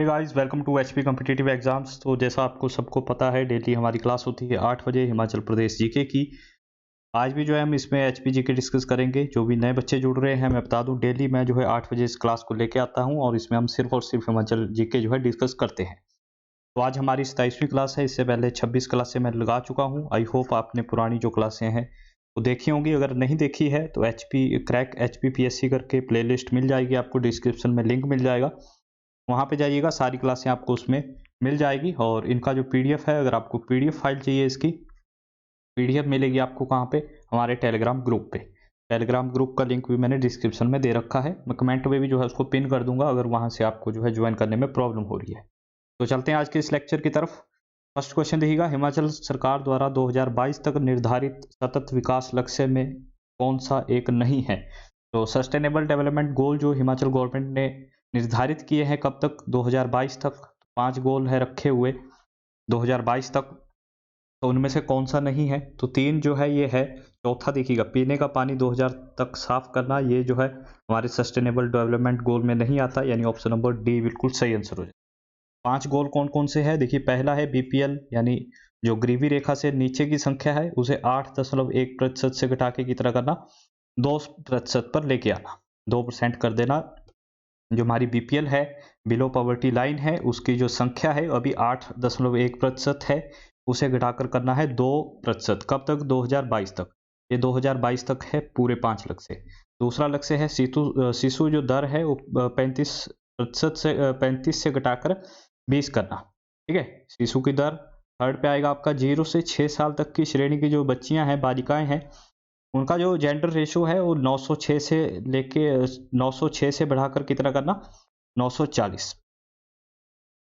Hey guys, welcome to HP competitive exams. तो जैसा आपको सबको पता है, डेली हमारी क्लास होती है 8 बजे हिमाचल प्रदेश जीके की। आज भी जो है हम इसमें एचपी जीके डिस्कस करेंगे। जो भी नए बच्चे जुड़ रहे हैं, मैं बता दूं, डेली मैं जो है 8 बजे इस क्लास को लेके आता हूं और इसमें हम सिर्फ और सिर्फ हिमाचल जीके जो है डिस्कस करते हैं। तो आज हमारी 27वीं क्लास है। इससे पहले 26 क्लासें मैं लगा चुका हूँ। आई होप आपने पुरानी जो क्लासें हैं वो देखी होंगी। अगर नहीं देखी है तो एचपी करके प्लेलिस्ट मिल जाएगी आपको, डिस्क्रिप्शन में लिंक मिल जाएगा, वहाँ पे जाइएगा, सारी क्लासें आपको उसमें मिल जाएगी। और इनका जो पीडीएफ है, अगर आपको पीडीएफ फाइल चाहिए, इसकी पीडीएफ मिलेगी आपको कहाँ पे? हमारे टेलीग्राम ग्रुप पे। टेलीग्राम ग्रुप का लिंक भी मैंने डिस्क्रिप्शन में दे रखा है। मैं कमेंट में भी जो है उसको पिन कर दूंगा अगर वहाँ से आपको जो है ज्वाइन करने में प्रॉब्लम हो रही है। तो चलते हैं आज के इस लेक्चर की तरफ। फर्स्ट क्वेश्चन देखिएगा, हिमाचल सरकार द्वारा 2022 तक निर्धारित सतत विकास लक्ष्य में कौन सा एक नहीं है? तो सस्टेनेबल डेवलपमेंट गोल जो हिमाचल गवर्नमेंट ने निर्धारित किए हैं कब तक? 2022 तक। 5 गोल है रखे हुए 2022 तक, तो उनमें से कौन सा नहीं है? तो 3 जो है ये है। चौथा देखिएगा, पीने का पानी 2000 तक साफ करना, ये जो है हमारे सस्टेनेबल डेवलपमेंट गोल में नहीं आता, यानी ऑप्शन नंबर डी बिल्कुल सही आंसर हो जाए। 5 गोल कौन कौन से हैं? देखिए, पहला है बीपीएल, यानी जो गरीबी रेखा से नीचे की संख्या है उसे 8.1% से घटा के कितना करना? 2% पर लेके आना, 2% कर देना। जो हमारी बीपीएल है, बिलो पॉवर्टी लाइन है, उसकी जो संख्या है अभी 8.1% है, उसे घटाकर करना है 2%। कब तक? 2022 तक। ये 2022 तक है पूरे 5 लक्ष्य से। दूसरा लक्ष्य है शिशु जो दर है वो 35 से घटाकर 20 करना। ठीक है, शिशु की दर थर्ड पे आएगा आपका। 0 से 6 साल तक की श्रेणी की जो बच्चियां हैं, बालिकाएं हैं, उनका जो जेंडर रेशो है वो 906 से लेके 906 से बढ़ाकर कितना करना? 940,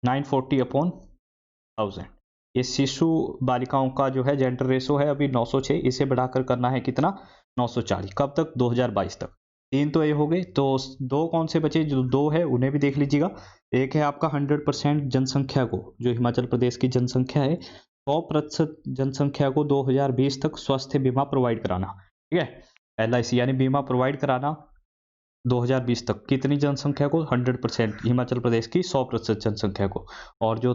940/1000। ये शिशु बालिकाओं का जो है जेंडर रेशो है अभी 906, इसे बढ़ाकर करना है कितना? 940। कब तक? 2022 तक। 3 तो ये हो गए। तो 2 कौन से बचे? जो 2 है उन्हें भी देख लीजिएगा। एक है आपका 100% जनसंख्या को, जो हिमाचल प्रदेश की जनसंख्या है, 100% जनसंख्या को 2020 तक स्वास्थ्य बीमा प्रोवाइड कराना। ठीक है, एलआईसी यानी बीमा प्रोवाइड कराना 2020 तक। कितनी जनसंख्या को? 100%, हिमाचल प्रदेश की 100% जनसंख्या को। और जो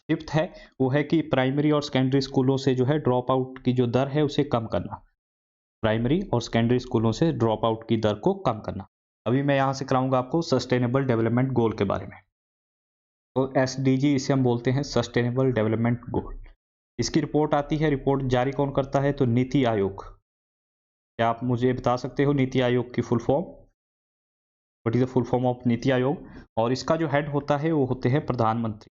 फिफ्थ है वो है कि प्राइमरी और सेकेंडरी स्कूलों से जो है ड्रॉप आउट की जो दर है उसे कम करना। प्राइमरी और सेकेंडरी स्कूलों से ड्रॉप आउट की दर को कम करना। अभी मैं यहाँ से कराऊंगा आपको सस्टेनेबल डेवलपमेंट गोल के बारे में। तो एसडीजी इसे हम बोलते हैं, सस्टेनेबल डेवलपमेंट गोल। इसकी रिपोर्ट आती है, रिपोर्ट जारी कौन करता है? तो नीति आयोग। क्या आप मुझे बता सकते हो नीति आयोग की full form? What is the full form of NITI Aayog? और इसका जो हेड होता है वो होते हैं प्रधानमंत्री।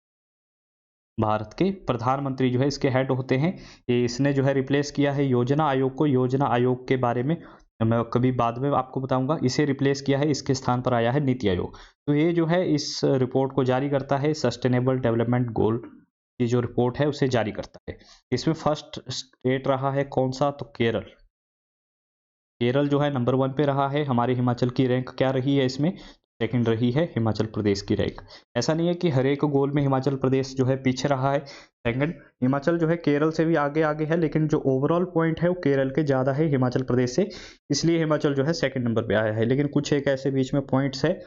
भारत के प्रधानमंत्री जो है इसके हेड होते हैं। इसने जो है रिप्लेस किया है योजना आयोग को। योजना आयोग के बारे में मैं कभी बाद में आपको बताऊंगा। इसे रिप्लेस किया है, इसके स्थान पर आया है नीति आयोग। तो ये जो है इस रिपोर्ट को जारी करता है, सस्टेनेबल डेवलपमेंट गोल की जो रिपोर्ट है उसे जारी करता है। इसमें फर्स्ट स्टेट रहा है कौन सा? तो केरल। केरल जो है नंबर 1 पे रहा है। हमारे हिमाचल की रैंक क्या रही है इसमें? सेकंड रही है हिमाचल प्रदेश की रैंक। ऐसा नहीं है कि हर एक गोल में हिमाचल प्रदेश जो है पीछे रहा है। सेकंड हिमाचल जो है केरल से भी आगे आगे है, लेकिन जो ओवरऑल पॉइंट है वो केरल के ज़्यादा है हिमाचल प्रदेश से, इसलिए हिमाचल जो है सेकंड नंबर पे आया है। लेकिन कुछ एक ऐसे बीच में पॉइंट्स है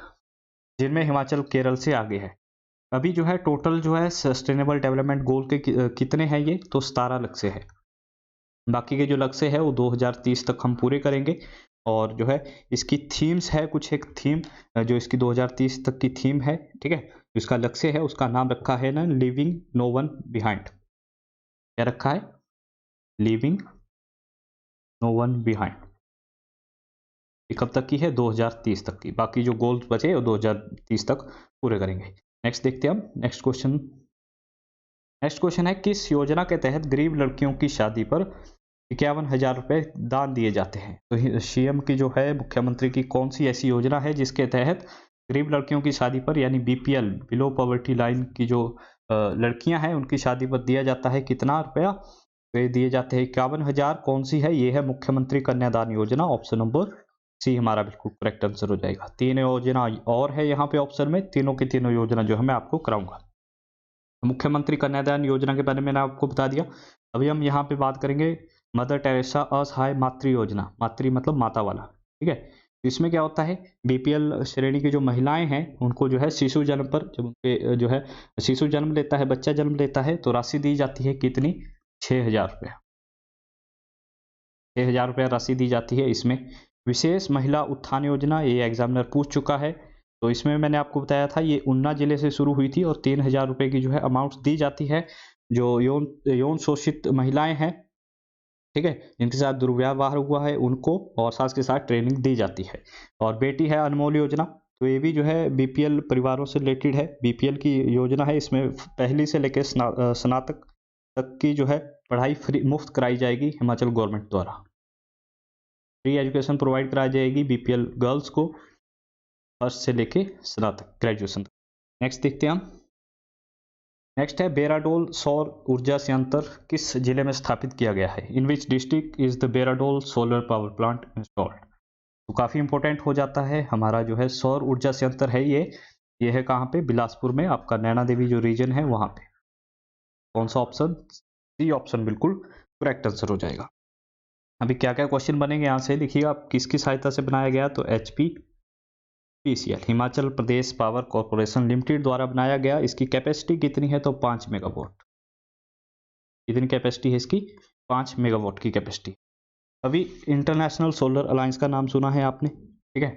जिनमें हिमाचल केरल से आगे है। अभी जो है टोटल जो है सस्टेनेबल डेवलपमेंट गोल के कितने हैं? ये तो 17 लक्ष्य है। बाकी के जो लक्ष्य है वो 2030 तक हम पूरे करेंगे। और जो है इसकी थीम्स है, कुछ एक थीम जो इसकी 2030 तक की थीम है। ठीक है, इसका लक्ष्य है उसका नाम रखा है ना, लिविंग नो वन बिहाइंड। क्या रखा है? Living no one behind. ये कब तक की है? 2030 तक की। बाकी जो गोल्स बचे वो 2030 तक पूरे करेंगे। नेक्स्ट देखते हैं हम नेक्स्ट क्वेश्चन। नेक्स्ट क्वेश्चन है, किस योजना के तहत गरीब लड़कियों की शादी पर 51,000 रुपये दान दिए जाते हैं? तो सीएम की जो है, मुख्यमंत्री की कौन सी ऐसी योजना है जिसके तहत गरीब लड़कियों की शादी पर, यानी बीपीएल बिलो पॉवर्टी लाइन की जो लड़कियां हैं उनकी शादी पर दिया जाता है कितना रुपया? तो ये दिए जाते हैं 51,000। कौन सी है? ये है मुख्यमंत्री Kanyadan Yojana. Option number C हमारा बिल्कुल करेक्ट आंसर हो जाएगा। 3 योजना और है यहाँ पे ऑप्शन में, तीनों की तीनों योजना जो है मैं आपको कराऊंगा। मुख्यमंत्री कन्यादान योजना के बारे में मैंने आपको बता दिया। अभी हम यहाँ पे बात करेंगे मदर टेरेसा असहाय मातृ योजना। मातृ मतलब माता वाला। ठीक है, तो इसमें क्या होता है, बीपीएल श्रेणी की जो महिलाएं हैं उनको जो है शिशु जन्म पर, जब उनके जो है शिशु जन्म लेता है, बच्चा जन्म लेता है, तो राशि दी जाती है कितनी, 6,000 रुपया। 6,000 रुपया राशि दी जाती है। इसमें विशेष महिला उत्थान योजना, ये एग्जामिनर पूछ चुका है, तो इसमें मैंने आपको बताया था ये उन्ना जिले से शुरू हुई थी और 3,000 रुपये की जो है अमाउंट दी जाती है जो यौन यौन शोषित महिलाएं हैं, ठीक है, जिनके साथ दुर्व्यवहार हुआ है उनको, और साथ के साथ ट्रेनिंग दी जाती है। और बेटी है अनमोल योजना, तो ये भी जो है बीपीएल परिवारों से रिलेटेड है। बीपीएल की योजना है, इसमें पहली से लेकर स्नातक तक की जो है पढ़ाई फ्री मुफ्त कराई जाएगी हिमाचल गवर्नमेंट द्वारा। फ्री एजुकेशन प्रोवाइड कराई जाएगी बीपीएल गर्ल्स को फर्स्ट से लेके स्नातक ग्रेजुएशन तक। नेक्स्ट देखते हैं हम। नेक्स्ट है बेराडोल सौर ऊर्जा संयंत्र किस जिले में स्थापित किया गया है, in which district is the बेराडोल सोलर पावर प्लांट इंस्टॉल्ड। तो काफ़ी इंपॉर्टेंट हो जाता है हमारा जो है सौर ऊर्जा संयंत्र है, ये है कहाँ पे, बिलासपुर में, आपका नैना देवी जो रीजन है वहाँ पे। कौन सा ऑप्शन, सी ऑप्शन बिल्कुल करेक्ट आंसर हो जाएगा। अभी क्या क्या क्वेश्चन बनेंगे यहाँ से देखिएगा, किसकी सहायता से बनाया गया, तो HPPCL Himachal Pradesh power corporation limited द्वारा बनाया गया। इसकी कैपेसिटी कितनी है, तो 5 मेगावाट। कितनी कैपेसिटी है इसकी, 5 मेगावाट की कैपेसिटी। अभी इंटरनेशनल सोलर अलायंस का नाम सुना है आपने, ठीक है,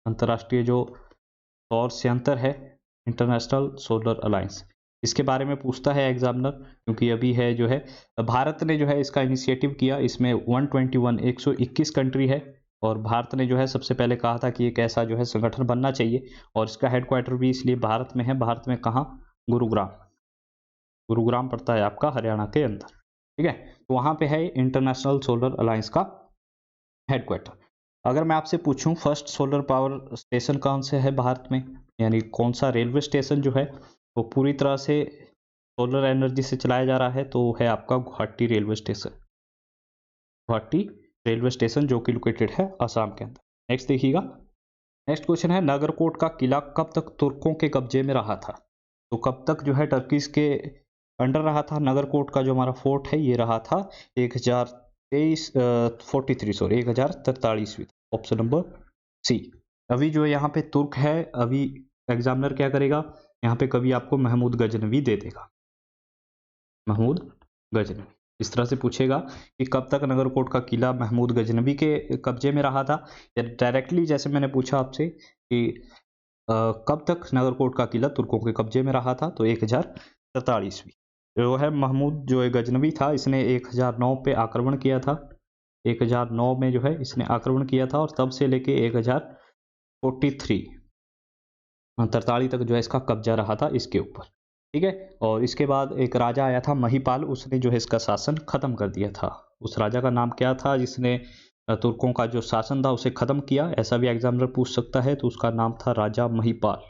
अंतर्राष्ट्रीय जो सौर संयंत्र है इंटरनेशनल सोलर अलायंस, इसके बारे में पूछता है एग्जामिनर, क्योंकि अभी है जो है भारत ने जो है इसका इनिशिएटिव किया। इसमें 121 कंट्री है, और भारत ने जो है सबसे पहले कहा था कि एक ऐसा जो है संगठन बनना चाहिए, और इसका हेडक्वार्टर भी इसलिए भारत में है। भारत में कहाँ, गुरुग्राम, गुरुग्राम पड़ता है आपका हरियाणा के अंदर, ठीक है। तो वहाँ पे है इंटरनेशनल सोलर अलायंस का हेडक्वार्टर। अगर मैं आपसे पूछूं फर्स्ट सोलर पावर स्टेशन कौन से है भारत में, यानी कौन सा रेलवे स्टेशन जो है वो पूरी तरह से सोलर एनर्जी से चलाया जा रहा है, तो वो है आपका Guwahati railway station. Guwahati railway station जो कि लोकेटेड है असम के अंदर। नेक्स्ट देखिएगा, नेक्स्ट क्वेश्चन है नागरकोट का किला कब तक तुर्कों के कब्जे में रहा था। तो कब तक जो है टर्कीज के अंडर रहा था। नागरकोट का जो हमारा फोर्ट है ये रहा था 1043 ऑप्शन नंबर सी। अभी जो यहाँ पे तुर्क है, अभी एग्जामिनर क्या करेगा, यहाँ पे कभी आपको महमूद गजनवी दे देगा, महमूद गजनवी इस तरह से पूछेगा कि कब तक नगरकोट का किला महमूद गजनवी के कब्जे में रहा था, या डायरेक्टली जैसे मैंने पूछा आपसे कि कब तक नगरकोट का किला तुर्कों के कब्जे में रहा था, तो 1043 जो है महमूद जो गजनवी था इसने 1009 पे आक्रमण किया था। 1009 में जो है इसने आक्रमण किया था, और तब से लेके 1043 तक जो है इसका कब्जा रहा था इसके ऊपर, ठीक है। और इसके बाद एक राजा आया था महिपाल, उसने जो है इसका शासन खत्म कर दिया था। उस राजा का नाम क्या था जिसने तुर्कों का जो शासन था उसे खत्म किया, ऐसा भी एग्जामिनर पूछ सकता है, तो उसका नाम था राजा महिपाल।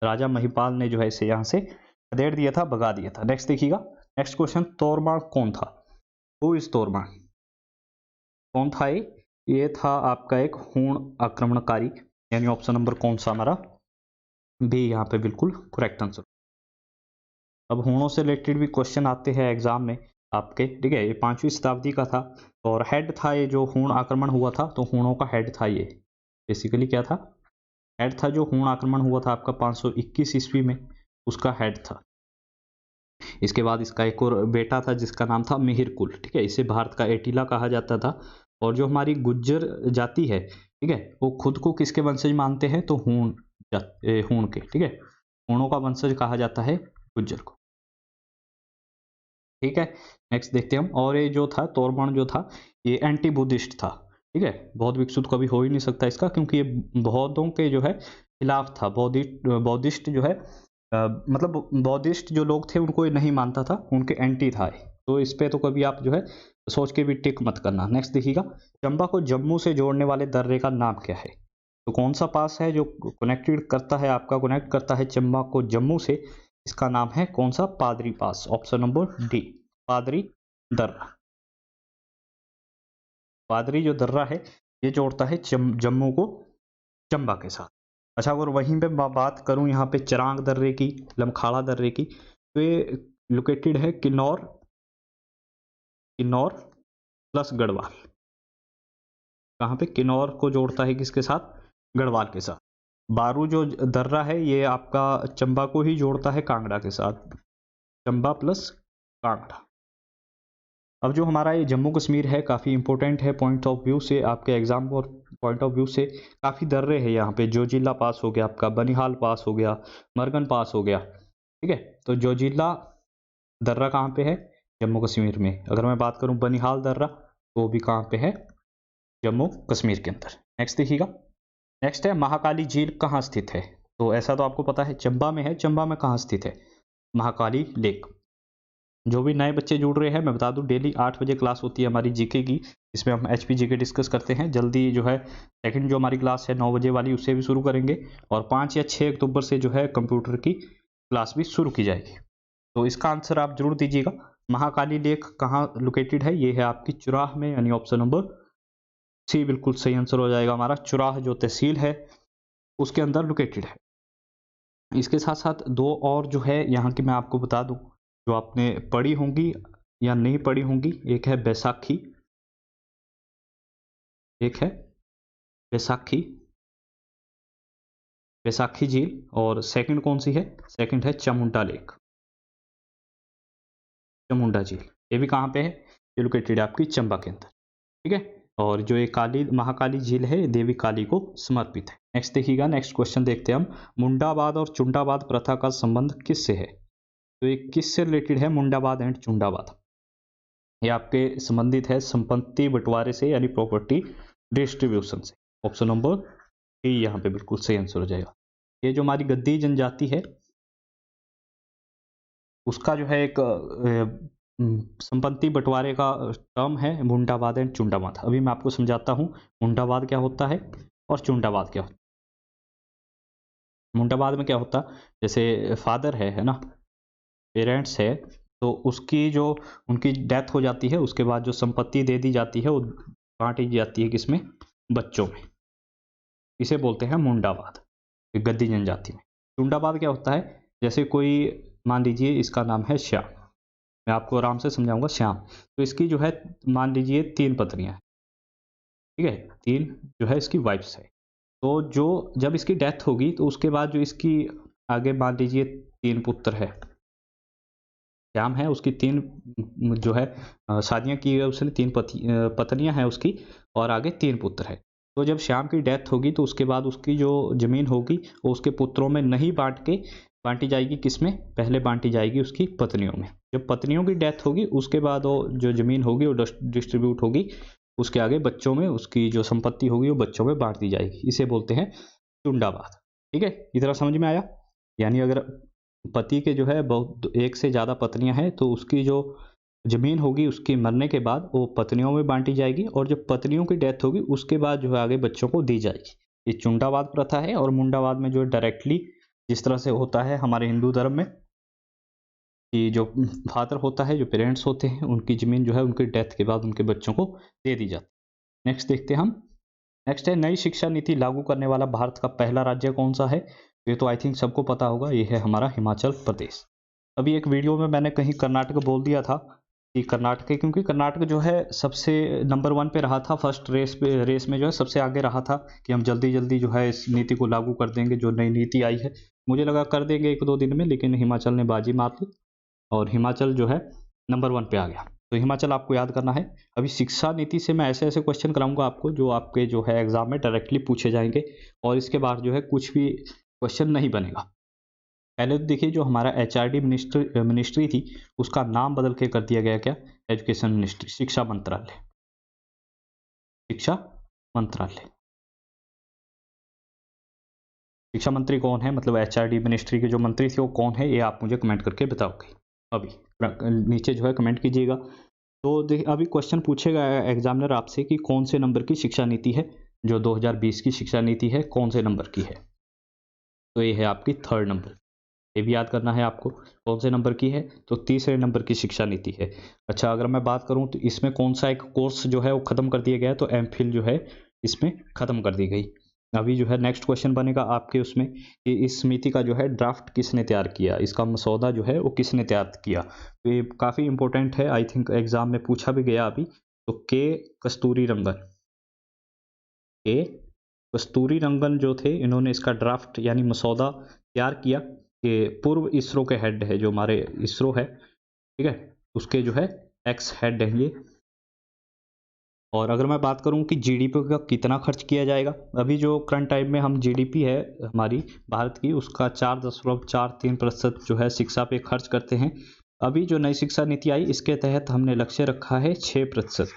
राजा महिपाल ने जो है इसे यहाँ से खदेड़ दिया था, भगा दिया था। नेक्स्ट देखिएगा, नेक्स्ट क्वेश्चन, तोरमाण कौन था, हु इज तोरमाण, कौन था ये था आपका एक हूण आक्रमणकारी, यानी ऑप्शन नंबर कौन सा हमारा भी यहाँ पे बिल्कुल करेक्ट आंसर। अब हूणों से रिलेटेड भी क्वेश्चन आते हैं एग्जाम में आपके, ठीक है। ये 5वीं शताब्दी का था, और हेड था ये जो हूण आक्रमण हुआ था, तो हूणों का हेड था ये, बेसिकली क्या था, हेड था। जो हूण आक्रमण हुआ था आपका 521 ईस्वी में, उसका हेड था। इसके बाद इसका एक और बेटा था जिसका नाम था मिहिरकुल, ठीक है, इसे भारत का एटीला कहा जाता था। और जो हमारी गुज्जर जाति है, ठीक है, वो खुद को किसके वंशज मानते हैं, तो हूण के, ठीक है, हूणों का वंशज कहा जाता है गुज्जर को, ठीक है। नेक्स्ट देखते हैं हम, और ये जो था तोरबाण जो था ये एंटी बुद्धिस्ट था, ठीक है, बौद्ध विकसित कभी हो ही नहीं सकता इसका, क्योंकि ये बौद्धों के जो है खिलाफ था। बौद्धिस्ट जो है मतलब बौद्धिस्ट जो लोग थे उनको ये नहीं मानता था, उनके एंटी था, तो इस पे तो कभी आप जो है सोच के भी टिक मत करना। नेक्स्ट देखिएगा, चंबा को जम्मू से जोड़ने वाले दर्रे का नाम क्या है, तो कौन सा पास है जो कनेक्टेड करता है आपका, कनेक्ट करता है चंबा को जम्मू से, इसका नाम है कौन सा, पादरी पास, ऑप्शन नंबर डी, पादरी दर्रा। पादरी जो दर्रा है ये जोड़ता है जम्मू को चंबा के साथ। अच्छा, अगर वहीं पे बात करूं यहाँ पे चरांग दर्रे की, लमखाड़ा दर्रे की, तो ये लोकेटेड है किन्नौर, किन्नौर प्लस गढ़वाल, कहाँ पे, किन्नौर को जोड़ता है किसके साथ, गढ़वाल के साथ। बारू जो दर्रा है ये आपका चंबा को ही जोड़ता है कांगड़ा के साथ, चंबा प्लस कांगड़ा। अब जो हमारा ये जम्मू कश्मीर है काफ़ी इंपॉर्टेंट है पॉइंट ऑफ व्यू से, आपके एग्जाम और पॉइंट ऑफ व्यू से काफ़ी दर्रे हैं यहाँ पे। जोजिला पास हो गया आपका, बनिहाल पास हो गया, मरगन पास हो गया, ठीक है। तो जोजिला दर्रा कहाँ पे है, जम्मू कश्मीर में। अगर मैं बात करूँ बनिहाल दर्रा तो वो भी कहाँ पे है, जम्मू कश्मीर के अंदर। नेक्स्ट देखिएगा, नेक्स्ट है महाकाली झील कहाँ स्थित है। तो ऐसा तो आपको पता है चंबा में है, चंबा में कहाँ स्थित है, महाकाली लेक। जो भी नए बच्चे जुड़ रहे हैं मैं बता दूं डेली 8 बजे क्लास होती है हमारी जीके की, इसमें हम एचपी जीके डिस्कस करते हैं। जल्दी जो है सेकंड जो हमारी क्लास है 9 बजे वाली उससे भी शुरू करेंगे, और 5 या 6 अक्टूबर से जो है कंप्यूटर की क्लास भी शुरू की जाएगी। तो इसका आंसर आप जरूर दीजिएगा। महाकाली लेक कहाँ लोकेटेड है, ये है आपकी चुराह में, यानी ऑप्शन नंबर सी बिल्कुल सही आंसर हो जाएगा हमारा। चुराह जो तहसील है उसके अंदर लोकेटेड है। इसके साथ साथ दो और जो है यहाँ की मैं आपको बता दूं, जो आपने पढ़ी होंगी या नहीं पढ़ी होंगी। एक है बैसाखी, एक है बैसाखी, बैसाखी झील, और सेकंड कौन सी है, सेकंड है चामुंडा लेक, चामुंडा झील। ये भी कहाँ पे है, ये लोकेटेड है आपकी चंबा के अंदर, ठीक है। और जो ये काली महाकाली झील है देवी काली को समर्पित है। नेक्स्ट देखिएगा, नेक्स्ट क्वेश्चन देखते हैं हम। मुंडाबाद और चुंडाबाद प्रथा का संबंध किससे है। तो ये किससे रिलेटेड है, मुंडाबाद एंड चुंडाबाद। ये आपके संबंधित है संपत्ति बंटवारे से, यानी प्रॉपर्टी डिस्ट्रीब्यूशन से। ऑप्शन नंबर ए यहाँ पे बिल्कुल सही आंसर हो जाएगा। ये जो हमारी गद्दी जनजाति है उसका जो है एक संपत्ति बंटवारे का टर्म है मुंडाबाद एंड चुंडाबाद। अभी मैं आपको समझाता हूँ मुंडाबाद क्या होता है और चुंडाबाद क्या होता है। मुंडाबाद में क्या होता, जैसे फादर है ना, पेरेंट्स है, तो उसकी जो उनकी डेथ हो जाती है उसके बाद जो संपत्ति दे दी जाती है वो बांटी जाती है किसमें, बच्चों में। इसे बोलते हैं मुंडाबाद गद्दी जनजाति में। चुंडाबाद क्या होता है, जैसे कोई मान लीजिए इसका नाम है श्याम, मैं आपको आराम से समझाऊंगा। श्याम, तो इसकी जो है मान लीजिए 3 पत्नियां हैं, ठीक है, 3 जो है इसकी वाइफ्स है। तो जो जब इसकी डेथ होगी तो उसके बाद जो इसकी आगे मान लीजिए 3 पुत्र है, श्याम है, उसकी 3 जो है शादियां की है उसने, 3 पत्नियां हैं उसकी, और आगे 3 पुत्र है। तो जब श्याम की डेथ होगी तो उसके बाद उसकी जो जमीन होगी वो उसके पुत्रों में नहीं बांटी जाएगी, किसमें, पहले बांटी जाएगी उसकी पत्नियों में। जब पत्नियों की डेथ होगी उसके बाद वो जो जमीन होगी वो डिस्ट्रीब्यूट होगी, उसके आगे बच्चों में उसकी जो संपत्ति होगी वो बच्चों में बांट दी जाएगी। इसे बोलते हैं चुंडाबाद, ठीक है। इतना समझ में आया। यानी अगर पति के जो है बहुत एक से ज़्यादा पत्नियां हैं तो उसकी जो जमीन होगी उसकी मरने के बाद वो पत्नियों में बांटी जाएगी, और जब पत्नियों की डेथ होगी उसके बाद जो है आगे बच्चों को दी जाएगी। ये चुंडाबाद प्रथा है। और मुंडाबाद में जो डायरेक्टली जिस तरह से होता है हमारे हिंदू धर्म में कि जो फादर होता है, जो पेरेंट्स होते हैं, उनकी ज़मीन जो है उनकी डेथ के बाद उनके बच्चों को दे दी जाती है। नेक्स्ट देखते हैं हम। नेक्स्ट है नई शिक्षा नीति लागू करने वाला भारत का पहला राज्य कौन सा है। ये तो आई थिंक सबको पता होगा, ये है हमारा हिमाचल प्रदेश। अभी एक वीडियो में मैंने कहीं कर्नाटक बोल दिया था कि कर्नाटक, क्योंकि कर्नाटक जो है सबसे नंबर 1 पे रहा था, फर्स्ट रेस में जो है सबसे आगे रहा था कि हम जल्दी जल्दी जो है इस नीति को लागू कर देंगे, जो नई नीति आई है। मुझे लगा कर देंगे 1-2 दिन में, लेकिन हिमाचल ने बाजी मार ली और हिमाचल जो है नंबर 1 पे आ गया। तो हिमाचल आपको याद करना है। अभी शिक्षा नीति से मैं ऐसे ऐसे क्वेश्चन कराऊंगा आपको जो आपके जो है एग्जाम में डायरेक्टली पूछे जाएंगे, और इसके बाद जो है कुछ भी क्वेश्चन नहीं बनेगा। पहले तो देखिए जो हमारा एचआरडी मिनिस्ट्री थी उसका नाम बदल के कर दिया गया क्या, एजुकेशन मिनिस्ट्री, शिक्षा मंत्रालय, शिक्षा मंत्रालय। शिक्षा मंत्री कौन है, मतलब एचआरडी मिनिस्ट्री के जो मंत्री थे वो कौन है, ये आप मुझे कमेंट करके बताओगे। अभी नीचे जो है कमेंट कीजिएगा। तो देखिए अभी क्वेश्चन पूछेगा एग्जामिनर आपसे कि कौन से नंबर की शिक्षा नीति है, जो 2020 की शिक्षा नीति है कौन से नंबर की है। तो ये है आपकी 3rd नंबर। ये भी याद करना है आपको कौन से नंबर की है, तो 3रे नंबर की शिक्षा नीति है। अच्छा, अगर मैं बात करूं तो इसमें कौन सा एक कोर्स जो है वो खत्म कर दिया गया है, तो एमफिल जो है इसमें खत्म कर दी गई। अभी जो है नेक्स्ट क्वेश्चन बनेगा आपके उसमें कि इस समिति का जो है ड्राफ्ट किसने तैयार किया, इसका मसौदा जो है वो किसने तैयार किया। तो ये काफ़ी इंपॉर्टेंट है, आई थिंक एग्जाम में पूछा भी गया अभी। तो के कस्तूरी रंगन, के कस्तूरी रंगन जो थे, इन्होंने इसका ड्राफ्ट यानी मसौदा तैयार किया कि पूर्व इसरो के हेड है, जो हमारे इसरो है, ठीक है, उसके जो है एक्स हेड हैं ये। और अगर मैं बात करूं कि जीडीपी का कितना खर्च किया जाएगा, अभी जो करंट टाइम में हम जीडीपी है हमारी भारत की, उसका 4.43% जो है शिक्षा पे खर्च करते हैं। अभी जो नई शिक्षा नीति आई, इसके तहत हमने लक्ष्य रखा है 6%,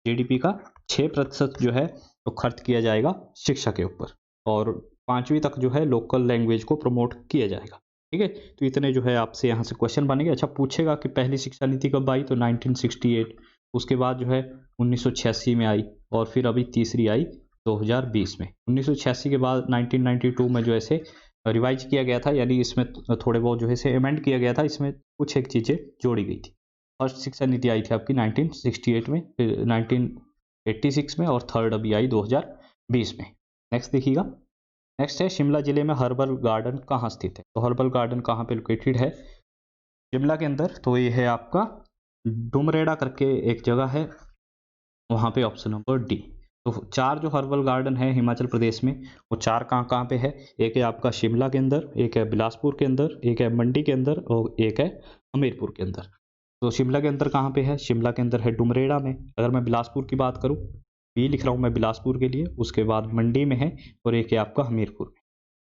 जीडीपी का 6% जो है तो खर्च किया जाएगा शिक्षा के ऊपर, और 5वीं तक जो है लोकल लैंग्वेज को प्रमोट किया जाएगा, ठीक है। तो इतने जो है आपसे यहाँ से क्वेश्चन बनेंगे। अच्छा, पूछेगा कि पहली शिक्षा नीति कब आई, तो 1968, उसके बाद जो है 1986 में आई, और फिर अभी तीसरी आई 2020 में। 1986 के बाद 1992 में जो ऐसे रिवाइज किया गया था, यानी इसमें थोड़े बहुत जो है इसे अमेंड किया गया था, इसमें कुछ एक चीज़ें जोड़ी गई थी। फर्स्ट शिक्षा नीति आई थी आपकी 1968 में, फिर 1986 में, और थर्ड अभी आई 2020 में। नेक्स्ट देखिएगा, नेक्स्ट है शिमला जिले में हर्बल गार्डन कहाँ स्थित है। तो हर्बल गार्डन कहाँ पे लोकेटेड है शिमला के अंदर, तो ये है आपका डुमरेड़ा करके एक जगह है, वहाँ पे ऑप्शन नंबर डी। तो 4 जो हर्बल गार्डन है हिमाचल प्रदेश में, वो 4 कहाँ कहाँ पे है, एक है आपका शिमला के अंदर, एक है बिलासपुर के अंदर, एक है मंडी के अंदर, और एक है हमीरपुर के अंदर। तो शिमला के अंदर कहाँ पे है, शिमला के अंदर है डुमरेड़ा में। अगर मैं बिलासपुर की बात करूँ, बी लिख रहा हूँ मैं बिलासपुर के लिए, उसके बाद मंडी में है, और एक है आपका हमीरपुर में।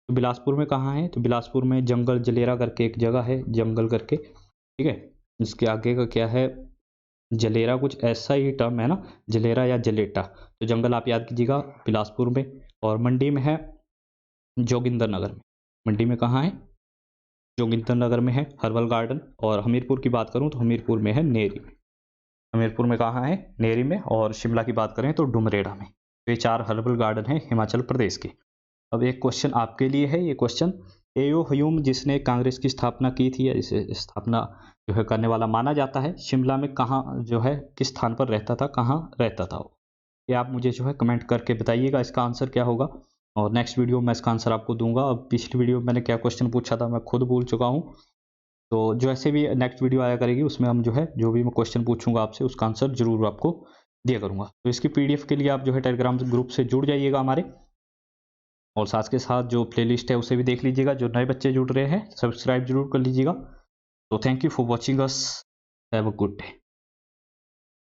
तो बिलासपुर में कहाँ है, तो बिलासपुर में जंगल जलेरा करके एक जगह है, जंगल करके, ठीक है। इसके आगे का क्या है, जलेरा, कुछ ऐसा ही टर्म है ना, जलेरा या जलेटा। तो जंगल आप याद कीजिएगा बिलासपुर में, और मंडी में है जोगिंदर नगर में। मंडी में कहाँ है, जोगिंदर नगर में है हर्बल गार्डन। और हमीरपुर की बात करूँ तो हमीरपुर में है नेरी में। हमीरपुर में कहाँ है, नेरी में। और शिमला की बात करें तो डुमरेड़ा में। तो ये 4 हर्बल गार्डन है हिमाचल प्रदेश के। अब एक क्वेश्चन आपके लिए है, ये क्वेश्चन, एयो ह्यूम जिसने कांग्रेस की स्थापना की थी, या इसे स्थापना जो है करने वाला माना जाता है, शिमला में कहाँ जो है किस स्थान पर रहता था, कहाँ रहता था वो, ये आप मुझे जो है कमेंट करके बताइएगा इसका आंसर क्या होगा। और नेक्स्ट वीडियो में इसका आंसर आपको दूंगा। अब पिछली वीडियो में मैंने क्या क्वेश्चन पूछा था मैं खुद भूल चुका हूँ। तो जो ऐसे भी नेक्स्ट वीडियो आया करेगी, उसमें हम जो है जो भी मैं क्वेश्चन पूछूंगा आपसे, उसका आंसर जरूर आपको दिया करूंगा। तो इसकी पीडीएफ के लिए आप जो है टेलीग्राम ग्रुप से जुड़ जाइएगा हमारे, और साथ के साथ जो प्लेलिस्ट है उसे भी देख लीजिएगा। जो नए बच्चे जुड़ रहे हैं, सब्सक्राइब जरूर कर लीजिएगा। तो thank you for watching us, have a good day.